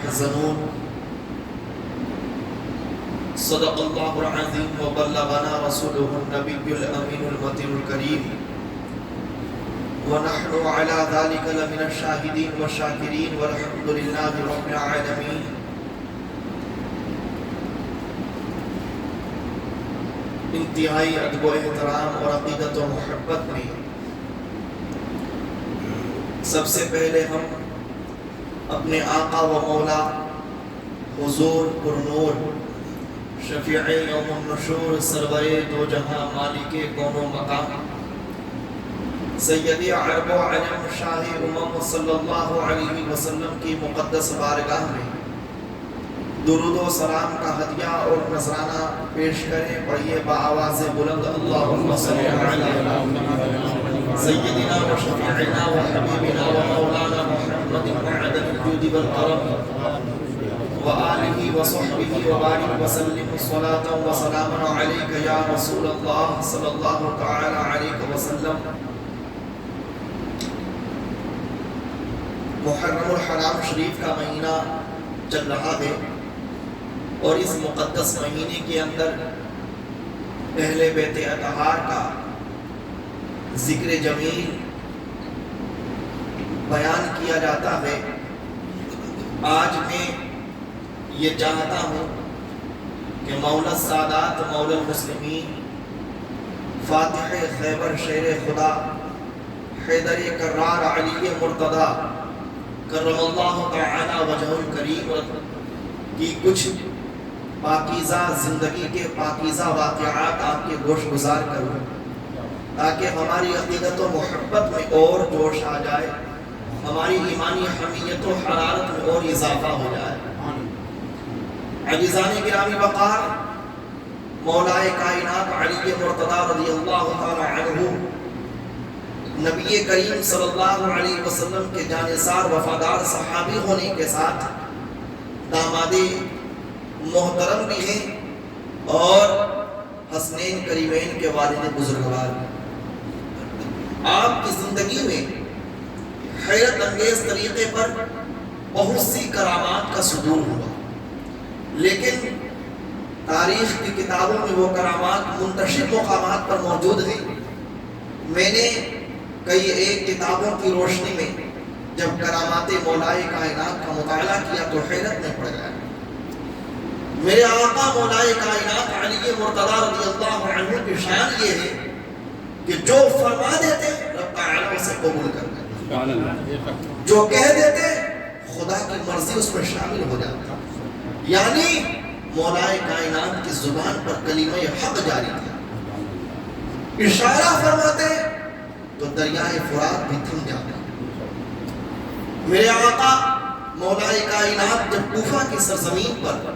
يحزنون صدق الله العظيم وبلغنا رسوله النبي الأمين المتين الكريم ونحن على ذلك لمن الشاهدين والشاكرين والحمد لله رب العالمين. انتہائی ادب و احترام اور عقیدت و محبت میں سب سے پہلے ہم اپنے آقا و مولا حضور پرنور شفیع یوم النشور سرور دو جہاں مالک کون و مقام سیدی عرب و عجم شاہ امم صلی اللہ علیہ وسلم کی مقدس بارگاہ میں درود و سلام کا ہدیہ اور نذرانہ پیش کریں. پڑھیے بآواز بلند اللہم صلی علی سیدنا و شفیعنا و حبیبنا و مولانا محمد معدن الجود والکرم وآلہ وصحبہ وبارک وسلم صلاة و سلاما علیک یا رسول اللہ صلی اللہ تعالی علیہ وسلم. محرم الحرام شریف کا مہینہ چل رہا ہے اور اس مقدس مہینے کے اندر پہلے بیت اطہار کا ذکر جمیل بیان کیا جاتا ہے. آج میں یہ چاہتا ہوں کہ مولا السادات مولا المسلمین فاتح خیبر شیر خدا حیدر کرار علی مرتضی کرم اللہ تعالی وجہ الکریم کی کچھ پاکیزہ زندگی کے پاکیزہ واقعات آپ کے گوش گزار کروں تاکہ ہماری عقیدت و محبت میں اور جوش آ جائے, ہماری ایمانی حمیت و حرارت میں اور اضافہ ہو جائے. عزیزان گرامی وقار, مولائے کائنات علی مرتضی رضی اللہ تعالی عنہ نبی کریم صلی اللہ علیہ وسلم کے جانثار وفادار صحابی ہونے کے ساتھ داماد محترم بھی ہیں اور حسنین کریمین کے والد بزرگوار. آپ کی زندگی میں حیرت انگیز طریقے پر بہت سی کرامات کا صدور ہوا, لیکن تاریخ کی کتابوں میں وہ کرامات منتشر مقامات پر موجود ہیں. میں نے کئی ایک کتابوں کی روشنی میں جب کرامات مولائے کائنات کا مطالعہ کیا تو حیرت میں پڑ گیا. میرے آقا مولائے کائنات علی مرتضی رضی اللہ عنہ کی شان یہ ہے کہ جو فرما دیتے رب تعالی اسے قبول کر لیتے, جو کہہ دیتے خدا کی مرضی اس میں شامل ہو جاتا. یعنی مولائے کائنات کی زبان پر کلمہ حق جاری تھا. اشارہ فرماتے تو دریائے فرات بھی تھم جاتا. میرے آقا مولائے کائنات جب کوفہ کی سرزمین پر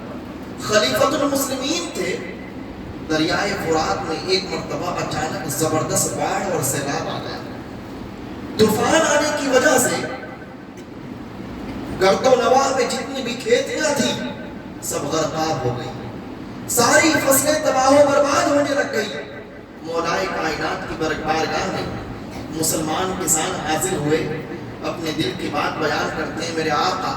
خلیفۃ المسلمین تھے, دریائے فرات میں ایک مرتبہ اچانک زبردست باڑھ اور سیلاب آ گیا. طوفان آنے کی وجہ سے گرد و نواح میں جتنی بھی کھیتیاں تھیں سب غرقاب ہو گئی, ساری فصلیں تباہ و برباد ہونے لگ گئی. مولائے کائنات کی بارگاہ میں مسلمان کسان حاضر ہوئے, اپنے دل کی بات بیان کرتے ہیں. میرے آقا,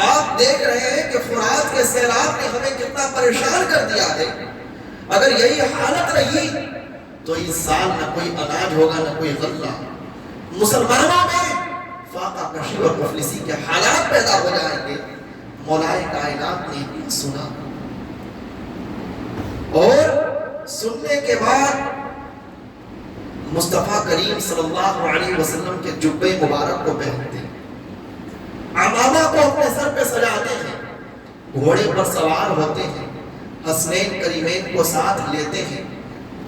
آپ دیکھ رہے ہیں کہ فرات کے سیلاب نے ہمیں کتنا پریشان کر دیا ہے. اگر یہی حالت رہی تو اس سال نہ کوئی اناج ہوگا نہ کوئی غلہ. مسلمانوں میں فاقہ کشی اور مفلسی کے حالات پیدا ہو جائیں گے. مولائے کائنات نے سنا اور سننے کے بعد مصطفیٰ کریم صلی اللہ علیہ وسلم کے جبے مبارک کو پہنتے ہیں, عمامہ کو اپنے سر پہ سجاتے ہیں, گھوڑے پر سوار ہوتے ہیں, حسنین کریمین کو ساتھ لیتے ہیں,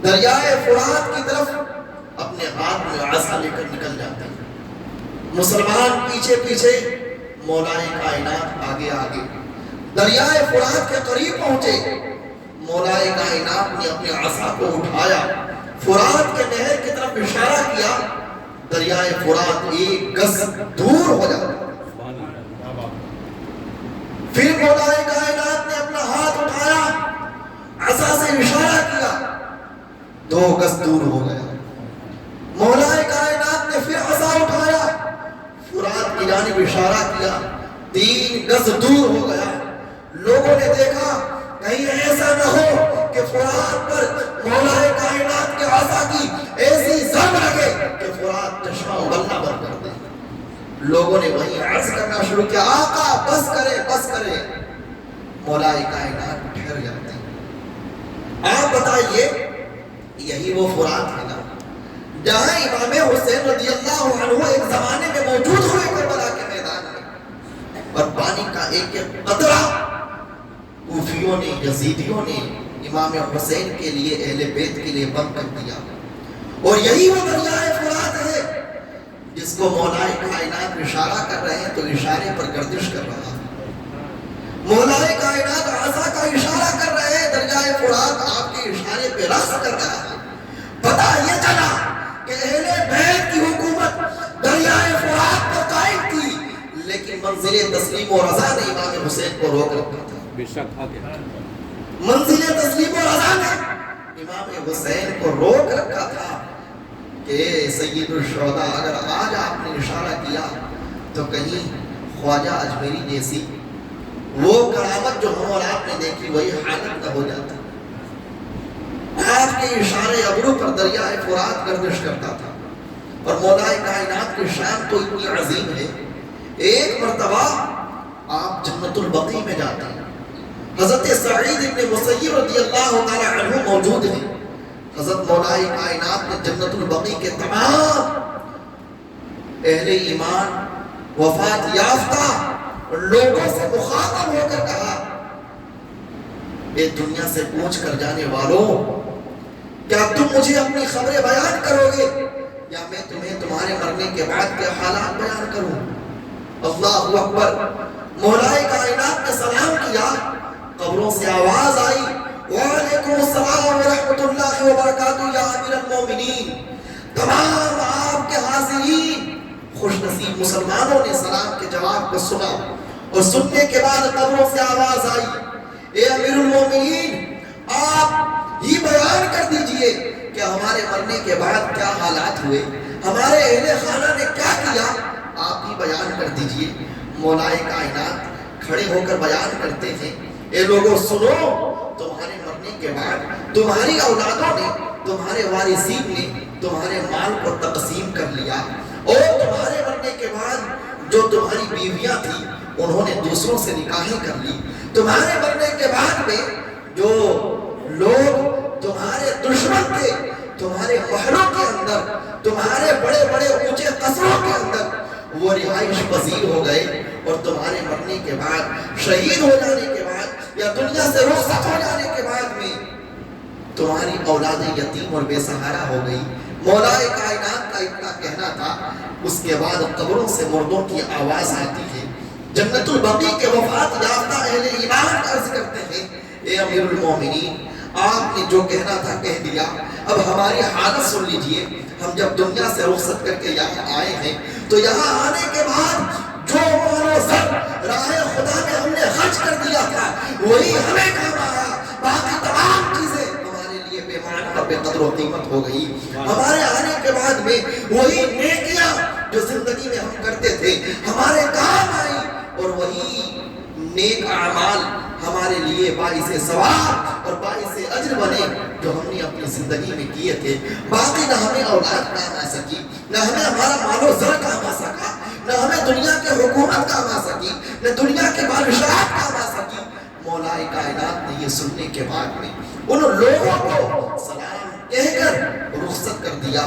دریائے فرات کی طرف اپنے ہاتھ میں عصا لے کر نکل جاتے ہیں. مسلمان پیچھے پیچھے, مولائے کائنات آگے آگے. دریائے فرات کے قریب پہنچے, مولائے کائنات نے اپنے عصا کو اٹھایا, فرات کے نہر کی طرف اشارہ کیا, دریائے فرات ایک گز دور ہو جاتا. پھر مولائے کائنات نے اپنا ہاتھ اٹھایا, عصا سے اشارہ کیا, 2 گز دور ہو گیا. مولائے کائنات نے پھر عصا اٹھایا, فرات کی جانب اشارہ کیا, 3 گز دور ہو گیا. لوگوں نے دیکھا کہیں ایسا نہ ہو کہ فرات پر مولا کائنات کے عصا کی ایسی ضرب لگے کہ فرات چشمہ اگلنا بند کر دے. لوگوں نے وہیں عرض کرنا شروع کیا آقا بس کرے بس کرے. مولا کائنات ٹھہر جاتے ہیں. آپ بتائیے یہی وہ فرات ہے نا جہاں امام حسین رضی اللہ عنہ ایک زمانے میں موجود ہوئے کربلا کے میدان میں, اور پانی کا ایک ایک قطرہ کوفیوں نے یزیدیوں نے امام حسین کے لیے اہل بیت کے لیے بند کر دیا. اور یہی وہ دریائے فرات ہے جس کو مولا کائنات اشارہ کر رہے ہیں تو اشارے پر گردش کر رہا ہے. مولا کائنات عصا کا اشارہ کر رہے ہیں, دریائے فرات آپ کے اشارے پہ رقص کر رہا ہے. پتہ یہ چلا کہ اہل بیت کی حکومت دریائے فرات پر قائم تھی, لیکن منزل تسلیم و رضا نے امام حسین کو روک رکھا تھا. بے شک منزل تسلیم و رضا نے امام حسین کو روک رکھا تھا کہ سید الشہداء اگر آج آپ نے اشارہ کیا تو کہیں خواجہ اجمیری جیسی وہ کرامت جو ہم اور آپ نے دیکھی وہی حالت نہ ہو جاتا. آپ کے اشارے ابرو پر دریائے فرات گردش کرتا تھا. اور مولا کائنات کی شان تو اتنی عظیم ہے, ایک مرتبہ آپ جنت البقیع میں جاتے ہیں. حضرت سعید ابن مسیب رضی اللہ تعالی عنہ موجود ہیں. حضرت مولا کائنات نے جنت البقیع کے تمام اہل ایمان وفات یافتہ لوگوں سے مخاطب ہو کر کہا اے دنیا سے پوچھ کر جانے والوں, کیا تم مجھے اپنی خبریں بیان کرو گے یا میں تمہیں تمہارے مرنے کے بعد کے حالات بیان کروں؟ اللہ اکبر. مولا کائنات نے سلام کیا, قبروں سے آواز آئی وعلیکم السلام ورحمۃ اللہ وبرکاتہ یا امیر المومنین. تمام آپ کے حاضرین خوش نصیب مسلمانوں نے سلام کے جواب کو سنا, اور سننے کے بعد قبروں سے آواز آئی اے امیر المومنین آپ ہی بیان کر دیجئے کہ ہمارے مرنے کے بعد کیا حالات ہوئے, ہمارے اہل خانہ نے کیا کیا, آپ ہی بیان کر دیجئے. مولا کائنات کھڑے ہو کر بیان کرتے ہیں اے لوگوں سنو, تمہارے مرنے کے بعد تمہاری اولادوں نے تمہارے وارثین نے تمہارے مال کو تقسیم کر لیا, اور تمہارے مرنے کے بعد جو تمہاری بیویاں تھیں انہوں نے دوسروں سے نکاحیں کر لی. تمہارے مرنے کے بعد میں جو لوگ تمہارے دشمن تھے تمہارے محلوں کے اندر تمہارے بڑے بڑے اونچے قصروں کے اندر وہ رہائش پذیر ہو گئے, اور تمہارے مرنے کے بعد شہید ہو جانے کے بعد یا دنیا سے رخصت ہو جانے کے بعد میں تمہاری اولاد یتیم اور بے سہارا ہو گئی. مولا کائنات کا اتنا کہنا تھا. اس کے بعد قبروں سے مردوں کی آواز آتی ہے. جنت البقیع کے وفات یافتہ اہل ایمان عرض کرتے ہیں اے امیر المومنین آپ نے جو کہنا تھا کہہ دیا, اب ہماری حالت سن لیجئے. ہم جب دنیا سے رخصت کر کے یہاں آئے ہیں تو یہاں آنے کے بعد جو مال و زر راہ خدا میں ہم نے خرچ کر دیا تھا وہی ہمیں کام آیا, باقی تمام چیزیں ہمارے لیے بے معنی اور بے قدر و قیمت ہو گئی. ہمارے آنے کے بعد میں وہی نیکیاں جو زندگی میں ہم کرتے تھے ہمارے کام آئی, اور وہی نیک اعمال ہمارے لیے باعث ثواب اور باعث اجر بنے جو ہم نے اپنی زندگی میں کیے تھے. باقی نہ ہمیں اولاد کام آ سکی, نہ ہمیں ہمارا مال و زر کام آ سکا, نہ ہمیں دنیا کی حکومت کام آ سکی, نہ دنیا کے بادشاہت کام آ سکی. مولا کائنات نے یہ سننے کے بعد میں ان لوگوں کو سلام کہہ کر رخصت کر دیا.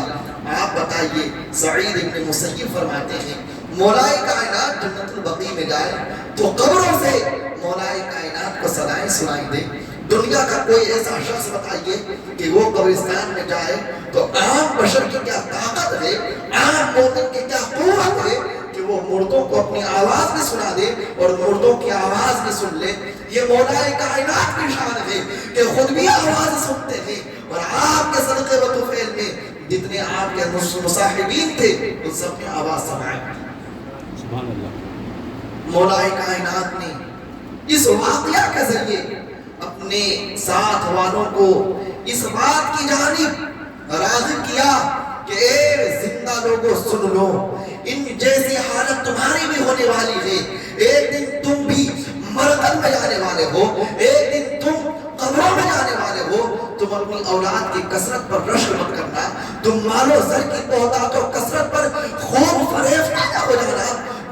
آپ بتائیے سعید ابن مسیب فرماتے ہیں مولا کائنات جنت البقیع میں گئے تو قبروں سے مولا کائنات کو صدائیں سنائی دے. دنیا کا کوئی ایسا شخص بتائیے کہ وہ قبرستان میں جائے تو عام بشر کی کیا طاقت ہے, عام مومن کی کیا قوت ہے کہ وہ مردوں کو اپنی آواز بھی سنا دے اور مردوں کی آواز بھی سن لے. یہ مولا کائنات کی شان ہے کہ خود بھی آواز سنتے ہیں, اور آپ کے صدقے و طفیل میں جتنے آپ کے مصاحبین تھے ان سب نے آواز سنائی. سبحان اللہ. مولا کائنات نے اس واقعہ کے ذریعے اپنے ساتھ والوں کو اس بات کی جانب راغب کیا کہ اے زندہ لوگوں سن لو, ان جیسی حالت تمہاری بھی ہونے والی ہے. ایک دن تم بھی مرقد میں جانے والے ہو، ایک دن تم قبروں میں جانے والے ہو۔ تم اپنی اولاد کی کثرت پر رشک مت کرنا، تم مال و زر کی بہتات و کثرت پر خوب فریفتہ نہ ہو جانا،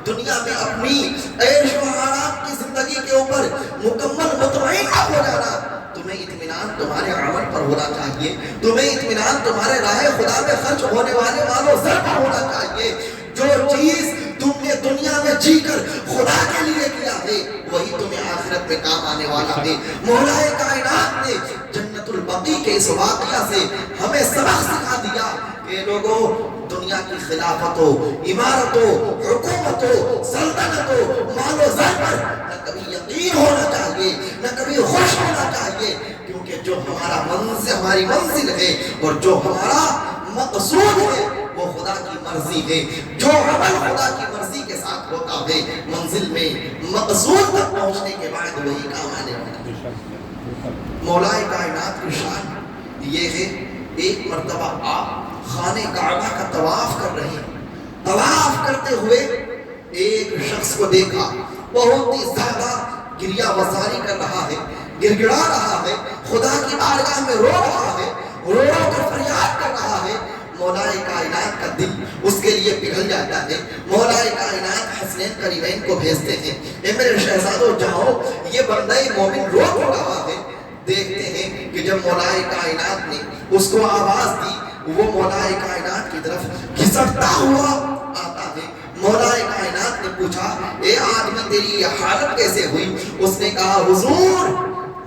دنیا میں اپنی عیش و آرام کی زندگی کے اوپر مکمل مطمئن نہ ہو جانا۔ تمہیں اطمینان تمہارے عمل پر ہونا چاہیے، تمہیں اطمینان تمہارے راہ خدا میں خرچ ہونے والے مال و زر پر ہونا چاہیے۔ جو چیز تم نے دنیا میں جی کر خدا کے لیے کیا ہے وہی تمہیں آخرت میں کام آنے والا ہے۔ مولا کائنات نے جنت البقیع کے اس واقعہ سے ہمیں سبق سکھا دیا کہ لوگوں، دنیا کی خلافت ہو، عمارت ہو، حکومت ہو، سلطنت ہو، مال و زر پر نہ کبھی یقین ہونا چاہیے، نہ کبھی خوش ہونا چاہیے، کیونکہ جو ہمارا منزل، ہماری منزل ہے اور جو ہمارا مقصود ہے وہ خدا کی مرضی ہے۔ جو عمل خدا کی مرضی کے ساتھ ہوتا ہے منزل میں مقصود تک پہنچنے کے بعد وہی کام آنے والا ہے۔ مولا کائنات کی شان یہ ہے، ایک مرتبہ آپ خانہ کعبہ کا طواف کر رہے ہیں، طواف کرتے ہوئے ایک شخص کو دیکھا، بہت ہی زیادہ گریہ وزاری کر رہا ہے، گر گڑا رہا ہے، خدا کی بارگاہ میں رو رہا ہے، رو رو کر فریاد کر رہا ہے۔ مولا کائنات کا دل اس کے لیے پگھل جاتا ہے۔ مولا کائنات حسنین کریمین کو بھیجتے ہیں، اے میرے شہزادو جاؤ، یہ بندہ مومن رو رہا ہے۔ دیکھتے ہیں کہ جب مولا کائنات نے اس کو آواز دی، وہ مولا کائنات کی طرف گھسٹتا ہوا آتا ہے۔ مولا کائنات نے پوچھا، اے آدمی تیری یہ حالت کیسے ہوئی؟ اس نے کہا، حضور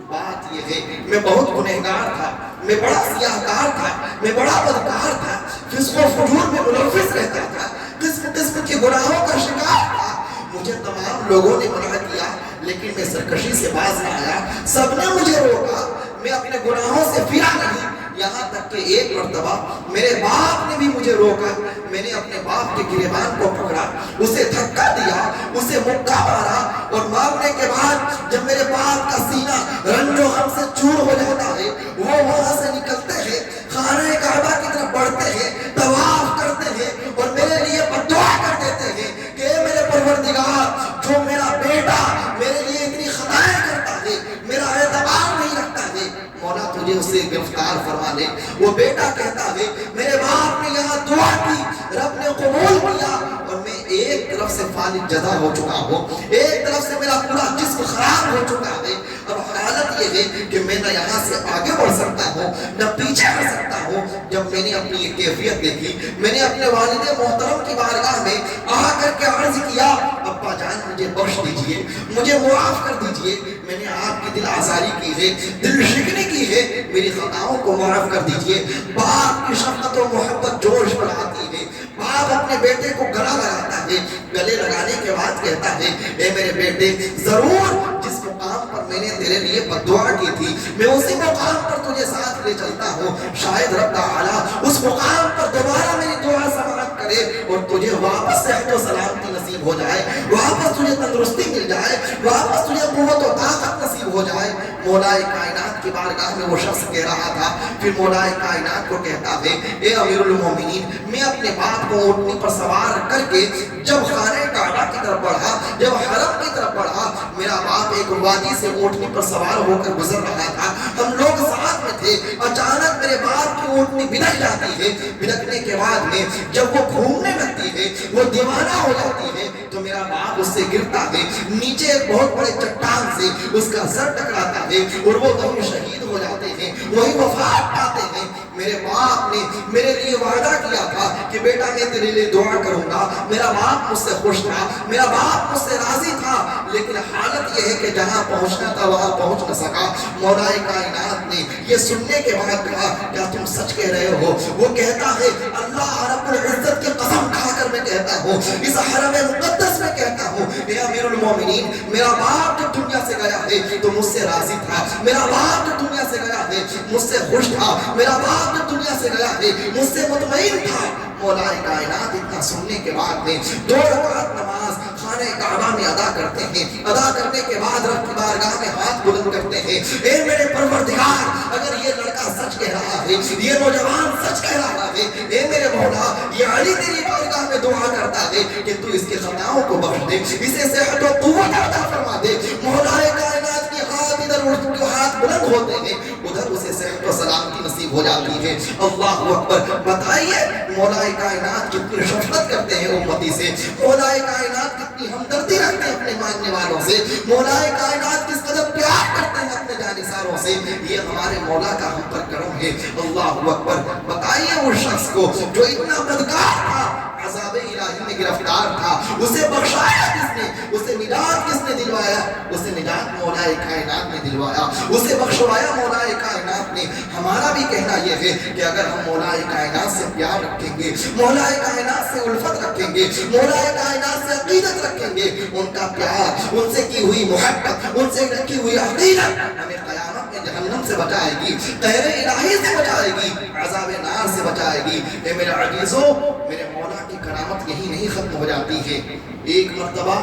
بات یہ ہے میں بہت گنہگار تھا، میں بڑا سیاہکار تھا، میں بڑا بدکار تھا، فسق و فجور میں ملوث رہتا تھا، قسم قسم کے گناہوں کا شکار تھا۔ مجھے تمام لوگوں نے منع کیا لیکن میں سرکشی سے باز نہ آیا، سب نے مجھے روکا، میں اپنے گناہوں سے پھرا نہیں، یہاں تک کہ ایک مرتبہ میرے باپ نے بھی مجھے روکا، میں نے اپنے باپ کے گریبان کو پکڑا، اسے دھکا دیا، اسے مکہ مارا، اور مارنے کے بعد جب میرے باپ کا سینہ رنج و غم سے چور ہو جاتا ہے، وہ وہاں سے نکلتے ہیں، خانہ کعبہ کی طرف بڑھتے ہیں، طواف کرتے ہیں اور میرے لیے بددعا کر دیتے ہیں کہ اے میرے پروردگار، جو میرا بیٹا میرے لیے اتنی خطائیں کرتا ہے، میرا اعتبار نہیں رکھتا ہے، مولا تجھے اسے گرفتار فرما لے۔ وہ بیٹا کہتا ہے، میرے باپ نے یہاں دعا کی، رب نے قبول کیا، اور میں ایک طرف سے فالج جزا ہو چکا ہوں، ایک طرف سے میرا پورا جسم خراب ہو چکا ہے، اب حالت یہ ہے کہ میں نہ یہاں سے آگے بڑھ سکتا ہوں نہ پیچھے ہٹ سکتا ہوں۔ جب میں نے اپنی یہ کیفیت دیکھی، میں نے اپنے والد محترم کی بارگاہ میں آ کر کے عرض کیا، ابا جان مجھے بخش دیجئے، مجھے معاف کر دیجئے، میں نے آپ کی دل آزاری کی ہے، دل شکنی کی ہے، میری خطاؤں کو معاف کر دیجئے۔ باپ کی شفقت و محبت جوش بڑھاتی ہے، باپ اپنے بیٹے کو گلا لگاتا ہے، گلے لگانے کے بعد کہتا ہے، اے میرے بیٹے، ضرور جس مقام پر میں نے تیرے لیے بددعا کی تھی میں اسی مقام پر تجھے ساتھ لے چلتا ہوں، شاید رب تعالیٰ اس مقام پر دوبارہ میری دعا سماعت کرے اور تجھے واپس صحت و سلامتی نصیب ہو جائے، واپس تجھے تندرستی مل جائے، واپس تجھے قوت و طاقت نصیب ہو جائے۔ مولا کائنات کی بارگاہ میں وہ شخص کہہ رہا تھا، پھر مولا کائنات کو کہتا ہے، اے امیر المومنین، میں اپنے باپ کو اونٹنی پر سوار کر کے جب خانہ کعبہ کی طرف بڑھا، جب حرم کی طرف بڑھا، میرا باپ ایک وادی سے اونٹنی پر سوار ہو کر گزر رہا تھا، ہم لوگ ساتھ میں تھے، اچانک میرے باپ کی اونٹنی بھٹک جاتی ہے، بھٹکنے کے بعد میں جب وہ گھومنے لگتی ہے، وہ دیوانہ ہو جاتی ہے، تو میرا باپ اس سے گرتا ہے، نیچے ایک بہت بڑے چٹان سے اس کا سر ٹکراتا ہے اور وہ دونوں شہید ہو جاتے ہیں، وہی وفات پاتے ہیں۔ میرے باپ نے میرے لیے وعدہ کیا تھا کہ بیٹا میں تیرے لیے دعا کروں گا، میرا باپ مجھ سے خوش تھا، میرا باپ مجھ سے راضی تھا، لیکن حالت یہ ہے کہ جہاں پہنچنا تھا وہاں پہنچ نہ سکا۔ مولا کائنات نے یہ سننے کے بعد کہا، کیا تم سچ کہہ رہے ہو؟ وہ کہتا ہے، اللہ رب العزت کی قسم کھا کر میں کہتا ہوں، اس حرم مقدس میں کہتا ہوں، اے امیر المومنین، میرا باپ جب دنیا سے گیا ہے تو مجھ سے راضی تھا، میرا باپ جب دنیا سے گیا ہے مجھ سے خوش تھا، میرا باپ جب دنیا سے گیا ہے مجھ سے مطمئن تھا۔ مولا کائنات اتنا سننے کے بعد میں 2 رکعت نماز خانہ کعبہ میں ادا کرتے ہیں، ادا کرنے کے بعد رب کی بارگاہ میں ہاتھ بلند کرتے ہیں، اے میرے پروردگار، اگر یہ لڑکا سچ کہہ رہا ہے، یہ نوجوان سچ کہہ رہا ہے، اے میرے مولا، یہ علی تیری بارگاہ میں دعا کرتا ہے کہ تو اس کی خطاؤں کو بخش دے، اسے صحت و قوت عطا فرما دے۔ مولا کائنات کے ہاتھ ادھر ہاتھ بلند ہوتے ہیں، ادھر اسے صحت و سلامتی نصیب ہو جاتی ہے۔ اللہ اکبر۔ بتائیے مولا کائنات کتنی شفقت کرتے ہیں امتی سے، مولا کائنات کتنی ہمدردی رکھتے ہیں اپنے ماننے والوں سے، مولا کائنات کس قدر پیار کرتے ہیں اپنے جانثاروں سے۔ یہ ہمارے مولا کا ہم پر کرم ہے۔ اللہ اکبر۔ بتائیے اس شخص کو جو اتنا بدکار تھا، عذاب الہی میں گرفتار تھا، اسے بخشایا کس نے؟ اسے نجات کس نے دلوایا؟ اسے نجات مولا کائنات نے دلوایا، اسے بخشوایا مولا کائنات نے۔ ہمارا بھی کہنا یہ ہے کہ اگر ہم مولا کائنات سے پیار رکھیں گے، مولا کائنات سے الفت رکھیں گے، مولا کائنات سے عقیدت رکھیں گے، ان کا پیار، ان سے کی ہوئی محبت، ان سے رکھی ہوئی عقیدت ہمیں قیامت میں جہنم سے بچائے گی، قہر الہی سے بچائے گی، عذاب نار سے بچائے گی۔ اے میرے عزیزو، میرے مولا کی کرامت یہی نہیں ختم ہو جاتی ہے۔ ایک مرتبہ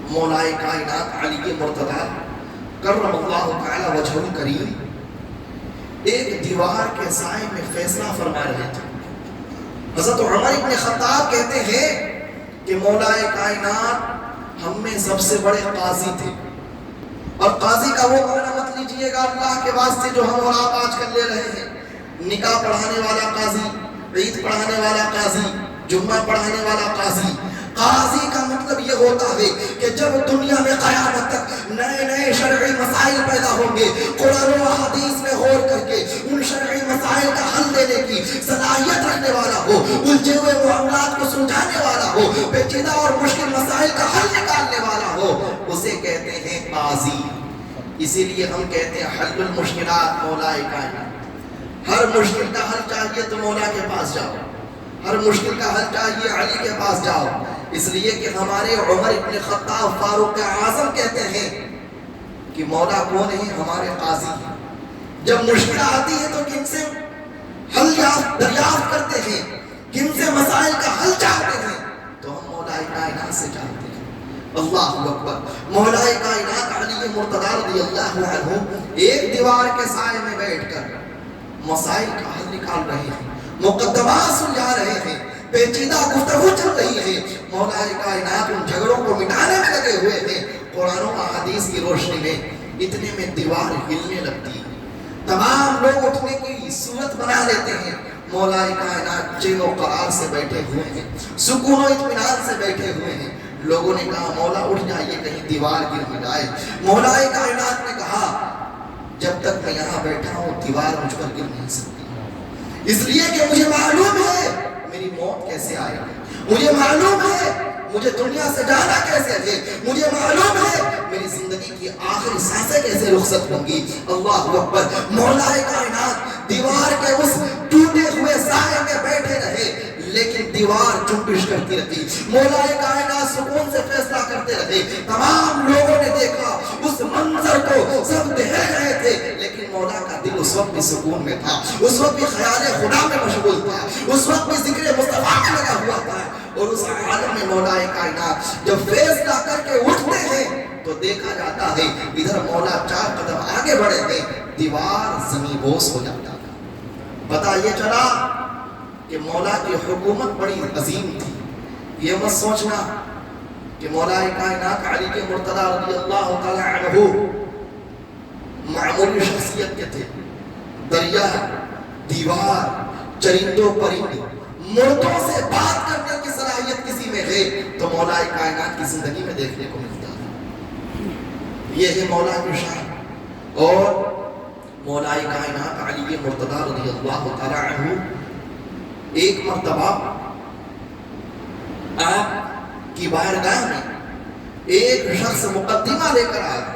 مولا کائنات علی مرتضی کرم اللہ تعالی وجہہ الکریم ایک دیوار کے سائے میں فیصلہ فرما رہے تھے۔ حضرت عمر ابن خطاب کہتے ہیں کہ مولا کائنات ہم میں سب سے بڑے قاضی تھے، اور قاضی کا وہ معنی مت لیجئے گا اللہ کے واسطے جو ہم اور آپ آج کل لے رہے ہیں، نکاح پڑھانے والا قاضی، عید پڑھانے والا قاضی، جمعہ پڑھانے والا قاضی۔ قاضی کا مطلب یہ ہوتا ہے کہ جب دنیا میں قیامت تک نئے نئے شرعی مسائل پیدا ہوں گے، قرآن و حدیث میں غور کر کے ان شرعی مسائل کا حل دینے کی صلاحیت رکھنے والا ہو، الجھے ہوئے معاملات کو سلجھانے والا ہو، پیچیدہ اور مشکل مسائل کا حل نکالنے والا ہو، اسے کہتے ہیں قاضی۔ اسی لیے ہم کہتے ہیں حل المشکلات مولا کائنات۔ ہر مشکل کا حل چاہیے تو مولا کے پاس جاؤ، ہر مشکل کا حل چاہیے علی کے پاس جاؤ۔ اس لیے کہ ہمارے عمر ابن خطاب فاروق اعظم کہتے ہیں کہ مولا کون ہے؟ ہمارے قاضی ہیں۔ جب مشکل آتی ہے تو کن سے حل دریافت کرتے ہیں، کن سے مسائل کا حل چاہتے ہیں؟ تو ہم مولا کائنات سے چاہتے ہیں۔ اللہ اکبر۔ مولا کائنات علی مرتضی رضی اللہ عنہ ایک دیوار کے سائے میں بیٹھ کر مسائل کا حل نکال رہے ہیں، مقدمات سلجھا رہے ہیں، پیچیدہ گفتگو چل رہی ہے۔ مولا کائنات ان جھگڑوں کو مٹانے میں لگے ہوئے ہیں۔ قرآن و حدیث کی روشنی میں اتنے میں دیوار ہلنے لگتی ہے، تمام لوگ اٹھنے کی صورت بنا لیتے ہیں۔ مولا کائنات چین و قرار سے بیٹھے ہوئے ہیں، سکون و اطمینان سے بیٹھے ہوئے ہیں۔ لوگوں نے کہا مولا اٹھ جائیے کہیں دیوار گر نہ جائے۔ مولا کائنات نے کہا جب تک میں یہاں بیٹھا ہوں دیوار مجھ پر گر نہیں سکتی، اس لیے کہ مجھے معلوم ہے میری موت کیسے آئے گی، مجھے معلوم ہے مجھے دنیا سے جانا کیسے ہے، مجھے معلوم ہے میری زندگی کی آخری سانسیں کیسے رخصت ہوں گی۔ اللہ اکبر۔ مولا کائنات دیوار کے اس ٹوٹے ہوئے سائے میں بیٹھے رہے، لیکن دیوار جنبش کرتی رہی۔ مولا کائنات سکون سے فیصلہ کرتے رہے۔ تمام لوگوں نے دیکھا اس منظر کو، سب دہل رہے تھے، لیکن مولا کا دل اس وقت بھی سکون میں تھا، اس وقت بھی خیال خدا میں مشغول تھا، اس وقت بھی ذکر مصطفیٰ میں لگا ہوا تھا۔ اور اس عالم میں مولا کائنات جب فیصلہ کر کے اٹھتے ہیں تو دیکھا جاتا ہے ادھر مولا 4 قدم آگے بڑھے تھے، دیوار زمین بوس ہو جاتا تھا۔ پتہ یہ چلا کہ مولا کی حکومت بڑی عظیم تھی۔ یہ مت سوچنا کہ مولا کائنات علی کے مرتضی رضی اللہ تعالی عنہ معمولی شخصیت کے تھے۔ دریا، دیوار، چرندوں پرندوں، مردوں سے بات کرنے کی صلاحیت کسی میں ہے تو مولا کائنات کی زندگی میں دیکھنے کو ملتا ہے۔ یہ ہے مولا کی شان۔ اور مولا کائنات علی مرتضی رضی اللہ تعالی عنہ ایک مرتبہ آپ کی بارگاہ میں ایک شخص مقدمہ لے کر آیا۔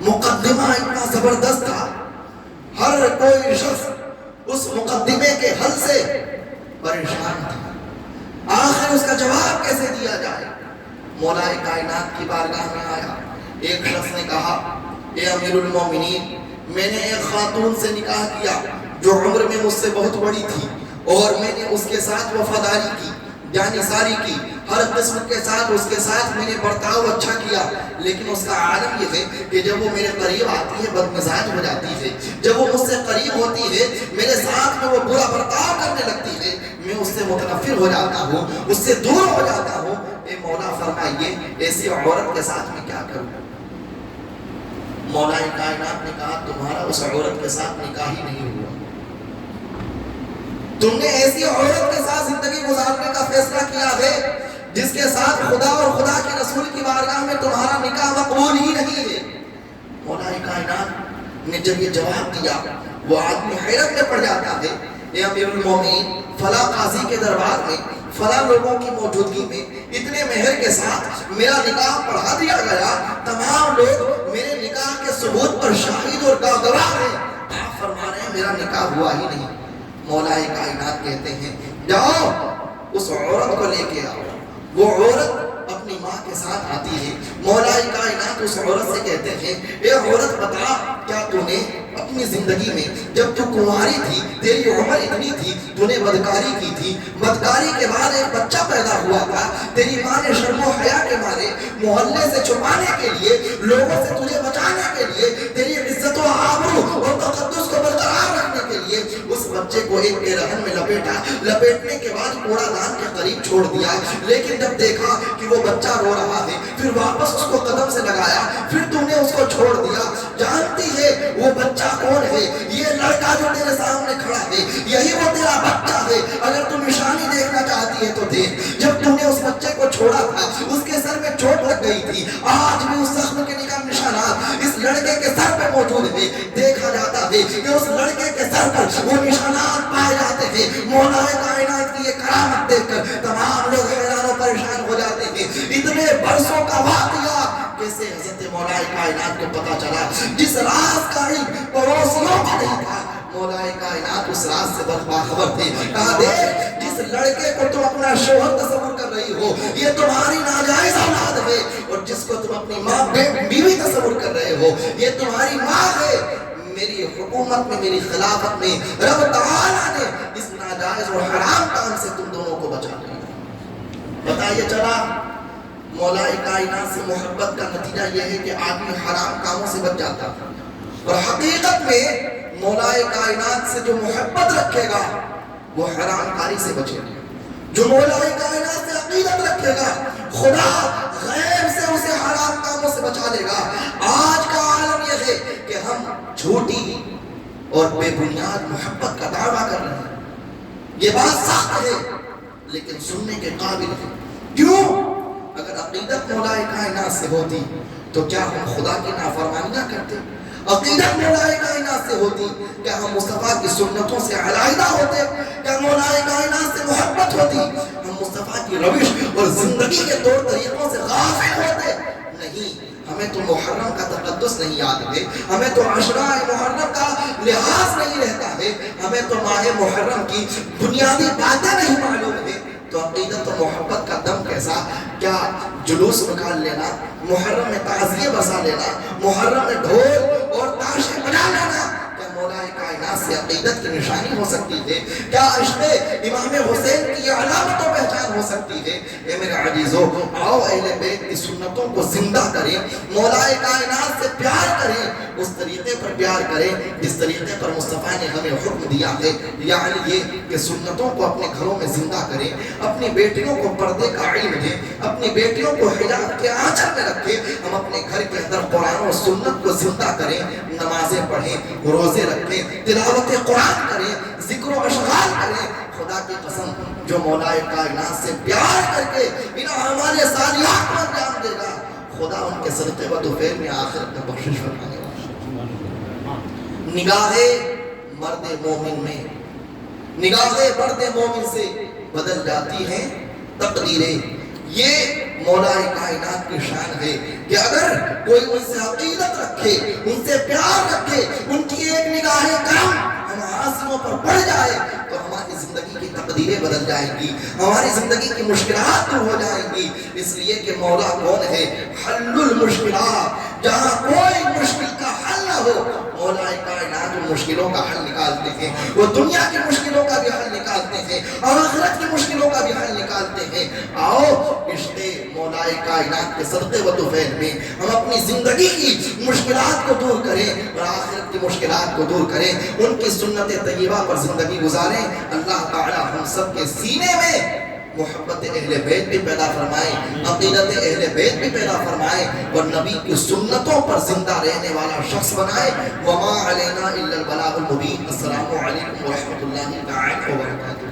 مقدمہ اتنا زبردست تھا، ہر کوئی شخص اس مقدمے کے حل سے پریشان تھا، آخر اس کا جواب کیسے دیا جائے۔ مولا کائنات کی بارگاہ میں آیا، ایک شخص نے کہا اے امیر المومنین، میں نے ایک خاتون سے نکاح کیا جو عمر میں مجھ سے بہت بڑی تھی، اور میں نے اس کے ساتھ وفاداری کی، جانثاری کی، ہر قسم کے ساتھ اس کے ساتھ میں نے برتاؤ اچھا کیا، لیکن اس کا عالم یہ ہے کہ جب وہ میرے قریب آتی ہے بدمزاج ہو جاتی ہے، جب وہ مجھ سے قریب ہوتی ہے میرے ساتھ میں وہ برا برتاؤ کرنے لگتی ہے، میں اس سے متنفر ہو جاتا ہوں، اس سے دور ہو جاتا ہوں۔ اے مولا فرمائیے ایسی عورت کے ساتھ میں کیا کروں؟ مولا کائنات نے کہا تمہارا اس عورت کے ساتھ نکاح ہی نہیں ہوا، تم نے ایسی عورت کے ساتھ زندگی گزارنے کا فیصلہ کیا ہے جس کے ساتھ خدا اور خدا کے رسول کی بارگاہ میں تمہارا نکاح مقبول ہی نہیں ہے۔ مولا کائنات نے جب یہ جواب دیا وہ آدمی حیرت میں پڑ جاتا ہے، اے امیر المومنین فلاں قاضی کے دربار میں فلاں لوگوں کی موجودگی میں اتنے مہر کے ساتھ میرا نکاح پڑھا دیا گیا، تمام لوگ میرے نکاح کے ثبوت پر شاہد اور گواہ ہیں، آپ فرما رہے ہیں میرا نکاح ہوا ہی نہیں۔ مولا کائنات کہتے ہیں جاؤ اس عورت کو لے کے آؤ۔ وہ عورت اپنی ماں کے ساتھ آتی ہے، مولا کائنات اس عورت سے کہتے ہیں اے عورت بتا کیا تو نے اپنی زندگی میں جب تو کنواری تھی تیری عمر اتنی تھی تو نے بدکاری کی تھی، بدکاری کے بعد ایک بچہ پیدا ہوا تھا، تیری ماں نے شرم و حیا کے مارے محلے سے چھپانے کے لیے لوگوں سے تجھے بچانے کے لیے تیری عزت و آبرو اور تقدس کو برقرار رکھنے کے لیے اس بچے کو ایک رہن میں لپیٹا، لپیٹنے کے بعد کوڑا دان کے قریب چھوڑ دیا، لیکن جب دیکھا کہ وہ بچہ رو رہا ہے پھر واپس اس کو قدم سے لگایا، پھر تم نے اس کو چھوڑ دیا۔ جانتی ہے وہ بچہ کون ہے؟ یہ لڑکا جو تیرے سامنے کھڑا ہے یہی وہ تیرا بچہ ہے، اگر تم نشانی دیکھنا چاہتی ہے تو دیکھ، جب تم نے اس بچے کو چھوڑا تھا اس کے سر میں چوٹ لگ گئی تھی، آج بھی اس زخم کے نشانات اس لڑکے کے سر پہ موجود ہیں، دیکھا جاتا ہے کہ اس لڑکے کے سر پر وہ نشانات پائے جاتے ہیں۔ مولا کائنات کی یہ کرامت دیکھ کر تمام لوگ حیران و پریشان ہو جاتے ہیں، اتنے برسوں کا واقعہ کیسے حضرت مولا کائنات کو پتا چلا جس راز کا علم پڑوسیوں کو نہیں تھا، مولا کائنات اس راز سے باخبر تھے۔ کہا دیکھ جس لڑکے کو تم اپنا شوہر تصور کر رہی ہو یہ تمہاری ناجائز اولاد ہے، اور جس کو تم اپنی ماں بیوی تصور کر رہے ہو یہ تمہاری ماں ہے۔ میری حکومت میں میری خلافت میں رب تعالیٰ نے اس ناجائز اور حرام کام سے تم دونوں کو بچا لیا۔ بتائیے چلا مولا کائنات سے محبت کا نتیجہ یہ ہے کہ آدمی حرام کاموں سے بچ جاتا ہے، اور حقیقت میں مولا کائنات سے جو محبت رکھے گا وہ حرام کاری سے بچے گا، جو مولا کائنات سے عقیدت رکھے گا خدا غیب سے اسے حرام کاموں سے بچا لے گا۔ آج کا عالم یہ ہے کہ ہم جھوٹی اور بے بنیاد محبت کا دعویٰ کر رہے ہیں، یہ بات سخت ہے لیکن سننے کے قابل ہے۔ کیوں؟ اگر عقیدت مولا کائنات سے ہوتی تو کیا ہم خدا کی نافرمانیاں کرتے؟ عقیدت مولا کائنات سے ہوتی کیا ہم مصطفیٰ کی سنتوں سے علیحدہ ہوتے؟ کیا مولا کائنات سے محبت ہوتی ہم مصطفیٰ کی روش اور زندگی کے طور طریقوں سے غافل ہوتے؟ نہیں، ہمیں تو محرم کا تقدس نہیں یاد ہے، ہمیں تو عشرہ محرم کا لحاظ نہیں رہتا ہے، ہمیں تو ماہ محرم کی بنیادی باتیں نہیں معلوم ہے، تو عقیدت و محبت کا دم کیسا؟ کیا جلوس نکال لینا، محرم میں تعزیے بسا لینا، محرم میں ڈھول اور تاشے بجا لینا کیا مولا کائنات سے عقیدت کی نشانی ہو سکتی ہے؟ کیا عشق امام حسین کی یہ علامت و پہچان ہو سکتی ہے؟ اے میرے عزیزو آؤ اہل بیت کی سنتوں کو زندہ کریں، مولا کائنات سے پیار کریں، اس طریقے پر پیار کریں جس طریقے پر مصطفیٰ نے ہمیں حکم دیا ہے، یعنی یہ کہ سنتوں کو اپنے گھروں میں زندہ کریں، اپنی بیٹیوں کو پردے کا علم دیں، اپنی بیٹیوں کو حجاب کے آنچل میں رکھیں، ہم اپنے گھر کے اندر قرآن و سنت کو زندہ کریں، نمازیں پڑھیں، روزے رکھیں، تلاوت قرآن کریں، ذکر و اشغال کریں۔ خدا کی قسم جو مولا کائنات سے پیار کر کے ان اعمال صالحات کو انجام دے گا خدا ان کے صدقے و دوفیر میں آخرت میں بخشش فرمانے والا۔ نگاہ مرد مومن میں، نگاہ مرد مومن سے بدل جاتی ہیں تقدیریں۔ یہ مولا کائنات کی شان ہے کہ اگر کوئی ان سے عقیدت رکھے، ان سے پیار رکھے، ان کی ایک نگاہ کرم ہم آسموں پر پڑ جائے تو ہماری زندگی کی تقدیریں بدل جائیں گی، ہماری زندگی کی مشکلات دور ہو جائیں گی، اس لیے کہ مولا کون ہے؟ حل المشکلات، جہاں کوئی مشکل کا حل نہ ہو مولا کائنات ان مشکلوں کا حل نکالتے ہیں، وہ دنیا کی مشکلوں کا بھی حل نکالتے ہیں اور آخرت کی مشکلوں کا بھی حل نکالتے ہیں. آؤ عشق مولا کائنات کے صدقے و طفیل میں ہم اپنی زندگی کی مشکلات کو دور کریں اور آخرت کی مشکلات کو دور کریں, ان کی سنت طیبہ پر زندگی گزاریں. اللہ تعالی ہم سب کے سینے میں محبت اہل بیت بھی پیدا فرمائے, عقیدت اہل بیت بھی پیدا فرمائے, اور نبی کی سنتوں پر زندہ رہنے والا شخص بنائے. وما علینا الا البلاغ المبین. السلام علیکم ورحمۃ اللہ تعالی وبرکاتہ.